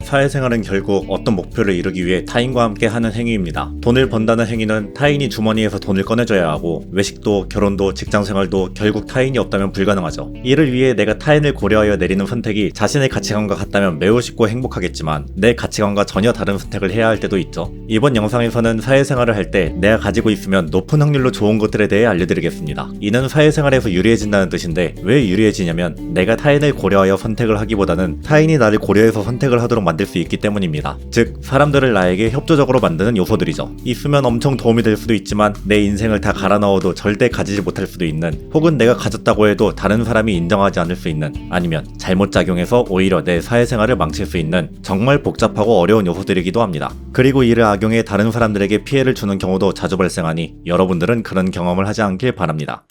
사회생활은 결국 어떤 목표를 이루기 위해 타인과 함께 하는 행위입니다. 돈을 번다는 행위는 타인이 주머니에서 돈을 꺼내줘야 하고, 외식도 결혼도 직장생활도 결국 타인이 없다면 불가능하죠. 이를 위해 내가 타인을 고려하여 내리는 선택이 자신의 가치관과 같다면 매우 쉽고 행복하겠지만, 내 가치관과 전혀 다른 선택을 해야 할 때도 있죠. 이번 영상에서는 사회생활을 할 때 내가 가지고 있으면 높은 확률로 좋은 것들에 대해 알려드리겠습니다. 이는 사회생활에서 유리해진다는 뜻인데, 왜 유리해지냐면 내가 타인을 고려하여 선택을 하기보다는 타인이 나를 고려해서 선택을 하도록 만들 수 있기 때문입니다. 즉, 사람들을 나에게 협조적으로 만드는 요소들이죠. 있으면 엄청 도움이 될 수도 있지만 내 인생을 다 갈아 넣어도 절대 가지지 못할 수도 있는, 혹은 내가 가졌다고 해도 다른 사람이 인정하지 않을 수 있는, 아니면 잘못 작용해서 오히려 내 사회생활을 망칠 수 있는 정말 복잡하고 어려운 요소들이기도 합니다. 그리고 이를 악용해 다른 사람들에게 피해를 주는 경우도 자주 발생하니 여러분들은 그런 경험을 하지 않길 바랍니다.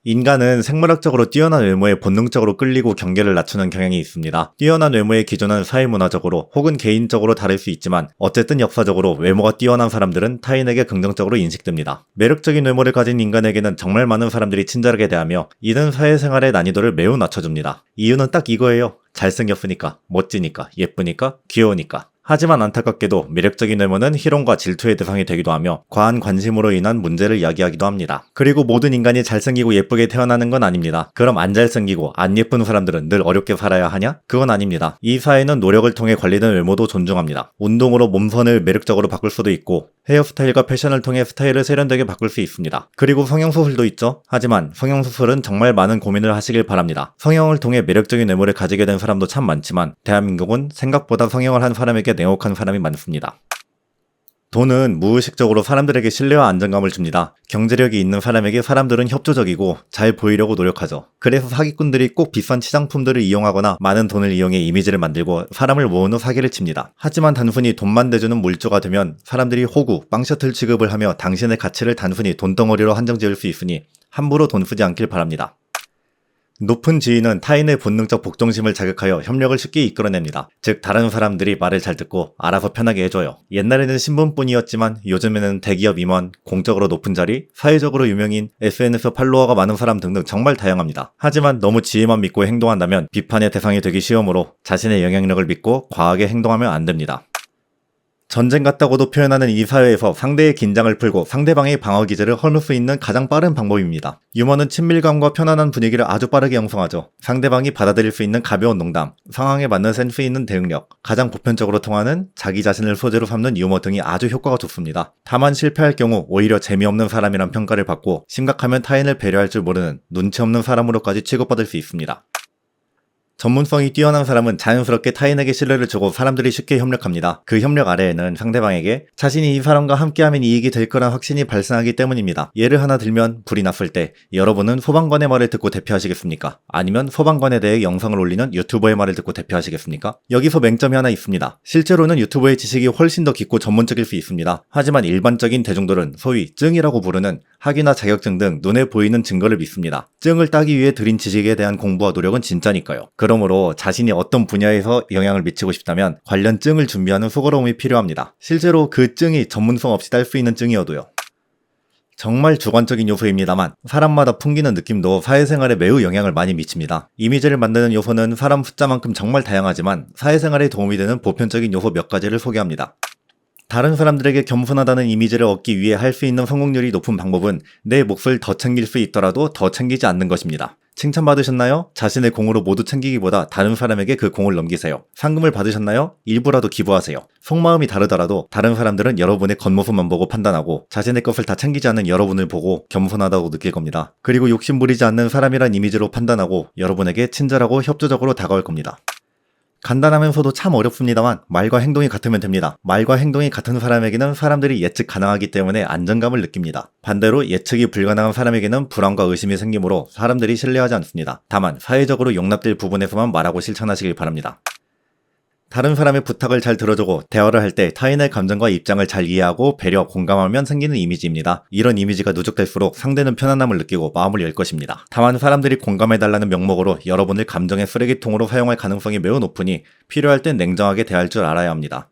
인간은 생물학적으로 뛰어난 외모에 본능적으로 끌리고 경계를 낮추는 경향이 있습니다. 뛰어난 외모의 기준은 사회문화적으로 혹은 개인적으로 다를 수 있지만, 어쨌든 역사적으로 외모가 뛰어난 사람들은 타인에게 긍정적으로 인식됩니다. 매력적인 외모를 가진 인간에게는 정말 많은 사람들이 친절하게 대하며, 이는 사회생활의 난이도를 매우 낮춰줍니다. 이유는 딱 이거예요. 잘생겼으니까, 멋지니까, 예쁘니까, 귀여우니까. 하지만 안타깝게도 매력적인 외모는 희롱과 질투의 대상이 되기도 하며 과한 관심으로 인한 문제를 야기하기도 합니다. 그리고 모든 인간이 잘생기고 예쁘게 태어나는 건 아닙니다. 그럼 안 잘생기고 안 예쁜 사람들은 늘 어렵게 살아야 하냐? 그건 아닙니다. 이 사회는 노력을 통해 관리된 외모도 존중합니다. 운동으로 몸선을 매력적으로 바꿀 수도 있고, 헤어스타일과 패션을 통해 스타일을 세련되게 바꿀 수 있습니다. 그리고 성형수술도 있죠. 하지만 성형수술은 정말 많은 고민을 하시길 바랍니다. 성형을 통해 매력적인 외모를 가지게 된 사람도 참 많지만, 대한민국은 생각보다 성형을 한 사람에게 냉혹한 사람이 많습니다. 돈은 무의식적으로 사람들에게 신뢰와 안정감을 줍니다. 경제력이 있는 사람에게 사람들은 협조적이고 잘 보이려고 노력하죠. 그래서 사기꾼들이 꼭 비싼 치장품들을 이용하거나 많은 돈을 이용해 이미지를 만들고 사람을 모은 후 사기를 칩니다. 하지만 단순히 돈만 대주는 물주가 되면 사람들이 호구, 빵셔틀 취급을 하며 당신의 가치를 단순히 돈덩어리로 한정지을 수 있으니 함부로 돈 쓰지 않길 바랍니다. 높은 지위는 타인의 본능적 복종심을 자극하여 협력을 쉽게 이끌어냅니다. 즉, 다른 사람들이 말을 잘 듣고 알아서 편하게 해줘요. 옛날에는 신분뿐이었지만 요즘에는 대기업 임원, 공적으로 높은 자리, 사회적으로 유명인, SNS 팔로워가 많은 사람 등등 정말 다양합니다. 하지만 너무 지위만 믿고 행동한다면 비판의 대상이 되기 쉬우므로 자신의 영향력을 믿고 과하게 행동하면 안 됩니다. 전쟁 같다고도 표현하는 이 사회에서 상대의 긴장을 풀고 상대방의 방어 기제를 헐물 수 있는 가장 빠른 방법입니다. 유머는 친밀감과 편안한 분위기를 아주 빠르게 형성하죠. 상대방이 받아들일 수 있는 가벼운 농담, 상황에 맞는 센스 있는 대응력, 가장 보편적으로 통하는 자기 자신을 소재로 삼는 유머 등이 아주 효과가 좋습니다. 다만 실패할 경우 오히려 재미없는 사람이란 평가를 받고, 심각하면 타인을 배려할 줄 모르는 눈치 없는 사람으로까지 취급받을 수 있습니다. 전문성이 뛰어난 사람은 자연스럽게 타인에게 신뢰를 주고 사람들이 쉽게 협력합니다. 그 협력 아래에는 상대방에게 자신이 이 사람과 함께하면 이익이 될 거란 확신이 발생하기 때문입니다. 예를 하나 들면, 불이 났을 때 여러분은 소방관의 말을 듣고 대피하시겠습니까? 아니면 소방관에 대해 영상을 올리는 유튜버의 말을 듣고 대피하시겠습니까? 여기서 맹점이 하나 있습니다. 실제로는 유튜버의 지식이 훨씬 더 깊고 전문적일 수 있습니다. 하지만 일반적인 대중들은 소위 증이라고 부르는 학위나 자격증 등 눈에 보이는 증거를 믿습니다. 증을 따기 위해 들인 지식에 대한 공부와 노력은 진짜니까요. 그러므로 자신이 어떤 분야에서 영향을 미치고 싶다면 관련 증을 준비하는 수고로움이 필요합니다. 실제로 그 증이 전문성 없이 딸 수 있는 증이어도요. 정말 주관적인 요소입니다만, 사람마다 풍기는 느낌도 사회생활에 매우 영향을 많이 미칩니다. 이미지를 만드는 요소는 사람 숫자만큼 정말 다양하지만 사회생활에 도움이 되는 보편적인 요소 몇 가지를 소개합니다. 다른 사람들에게 겸손하다는 이미지를 얻기 위해 할 수 있는 성공률이 높은 방법은 내 몫을 더 챙길 수 있더라도 더 챙기지 않는 것입니다. 칭찬받으셨나요? 자신의 공으로 모두 챙기기보다 다른 사람에게 그 공을 넘기세요. 상금을 받으셨나요? 일부라도 기부하세요. 속마음이 다르더라도 다른 사람들은 여러분의 겉모습만 보고 판단하고 자신의 것을 다 챙기지 않는 여러분을 보고 겸손하다고 느낄 겁니다. 그리고 욕심부리지 않는 사람이란 이미지로 판단하고 여러분에게 친절하고 협조적으로 다가올 겁니다. 간단하면서도 참 어렵습니다만 말과 행동이 같으면 됩니다. 말과 행동이 같은 사람에게는 사람들이 예측 가능하기 때문에 안정감을 느낍니다. 반대로 예측이 불가능한 사람에게는 불안과 의심이 생기므로 사람들이 신뢰하지 않습니다. 다만 사회적으로 용납될 부분에서만 말하고 실천하시길 바랍니다. 다른 사람의 부탁을 잘 들어주고 대화를 할 때 타인의 감정과 입장을 잘 이해하고 배려, 공감하면 생기는 이미지입니다. 이런 이미지가 누적될수록 상대는 편안함을 느끼고 마음을 열 것입니다. 다만 사람들이 공감해달라는 명목으로 여러분을 감정의 쓰레기통으로 사용할 가능성이 매우 높으니 필요할 땐 냉정하게 대할 줄 알아야 합니다.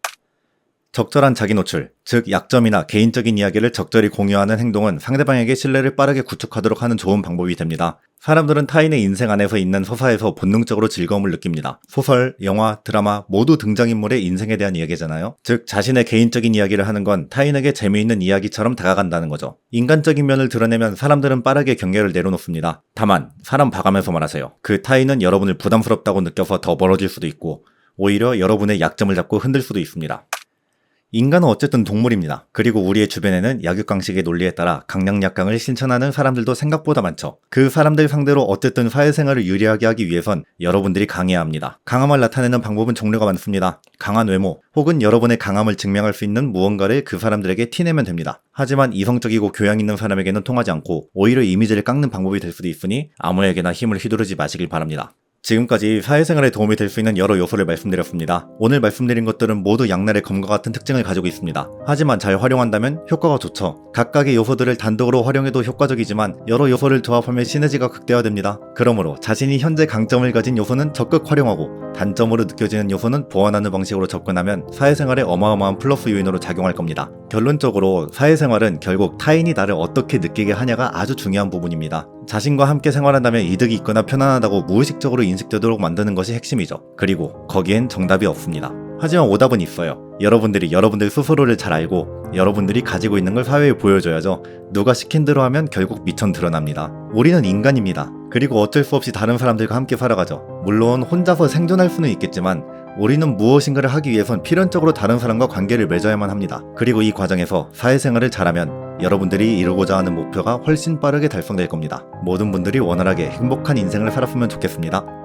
적절한 자기 노출, 즉 약점이나 개인적인 이야기를 적절히 공유하는 행동은 상대방에게 신뢰를 빠르게 구축하도록 하는 좋은 방법이 됩니다. 사람들은 타인의 인생 안에서 있는 서사에서 본능적으로 즐거움을 느낍니다. 소설, 영화, 드라마 모두 등장인물의 인생에 대한 이야기잖아요. 즉 자신의 개인적인 이야기를 하는 건 타인에게 재미있는 이야기처럼 다가간다는 거죠. 인간적인 면을 드러내면 사람들은 빠르게 경계를 내려놓습니다. 다만 사람 봐가면서 말하세요. 그 타인은 여러분을 부담스럽다고 느껴서 더 멀어질 수도 있고 오히려 여러분의 약점을 잡고 흔들 수도 있습니다. 인간은 어쨌든 동물입니다. 그리고 우리의 주변에는 약육강식의 논리에 따라 강약약강을 실천하는 사람들도 생각보다 많죠. 그 사람들 상대로 어쨌든 사회생활을 유리하게 하기 위해선 여러분들이 강해야 합니다. 강함을 나타내는 방법은 종류가 많습니다. 강한 외모, 혹은 여러분의 강함을 증명할 수 있는 무언가를 그 사람들에게 티내면 됩니다. 하지만 이성적이고 교양 있는 사람에게는 통하지 않고 오히려 이미지를 깎는 방법이 될 수도 있으니 아무에게나 힘을 휘두르지 마시길 바랍니다. 지금까지 사회생활에 도움이 될 수 있는 여러 요소를 말씀드렸습니다. 오늘 말씀드린 것들은 모두 양날의 검과 같은 특징을 가지고 있습니다. 하지만 잘 활용한다면 효과가 좋죠. 각각의 요소들을 단독으로 활용해도 효과적이지만 여러 요소를 조합하면 시너지가 극대화됩니다. 그러므로 자신이 현재 강점을 가진 요소는 적극 활용하고 단점으로 느껴지는 요소는 보완하는 방식으로 접근하면 사회생활에 어마어마한 플러스 요인으로 작용할 겁니다. 결론적으로 사회생활은 결국 타인이 나를 어떻게 느끼게 하냐가 아주 중요한 부분입니다. 자신과 함께 생활한다면 이득이 있거나 편안하다고 무의식적으로 인식되도록 만드는 것이 핵심이죠. 그리고 거기엔 정답이 없습니다. 하지만 오답은 있어요. 여러분들이 여러분들 스스로를 잘 알고 여러분들이 가지고 있는 걸 사회에 보여줘야죠. 누가 시킨 대로 하면 결국 미천 드러납니다. 우리는 인간입니다. 그리고 어쩔 수 없이 다른 사람들과 함께 살아가죠. 물론 혼자서 생존할 수는 있겠지만 우리는 무엇인가를 하기 위해선 필연적으로 다른 사람과 관계를 맺어야만 합니다. 그리고 이 과정에서 사회생활을 잘하면 여러분들이 이루고자 하는 목표가 훨씬 빠르게 달성될 겁니다. 모든 분들이 원활하게 행복한 인생을 살았으면 좋겠습니다.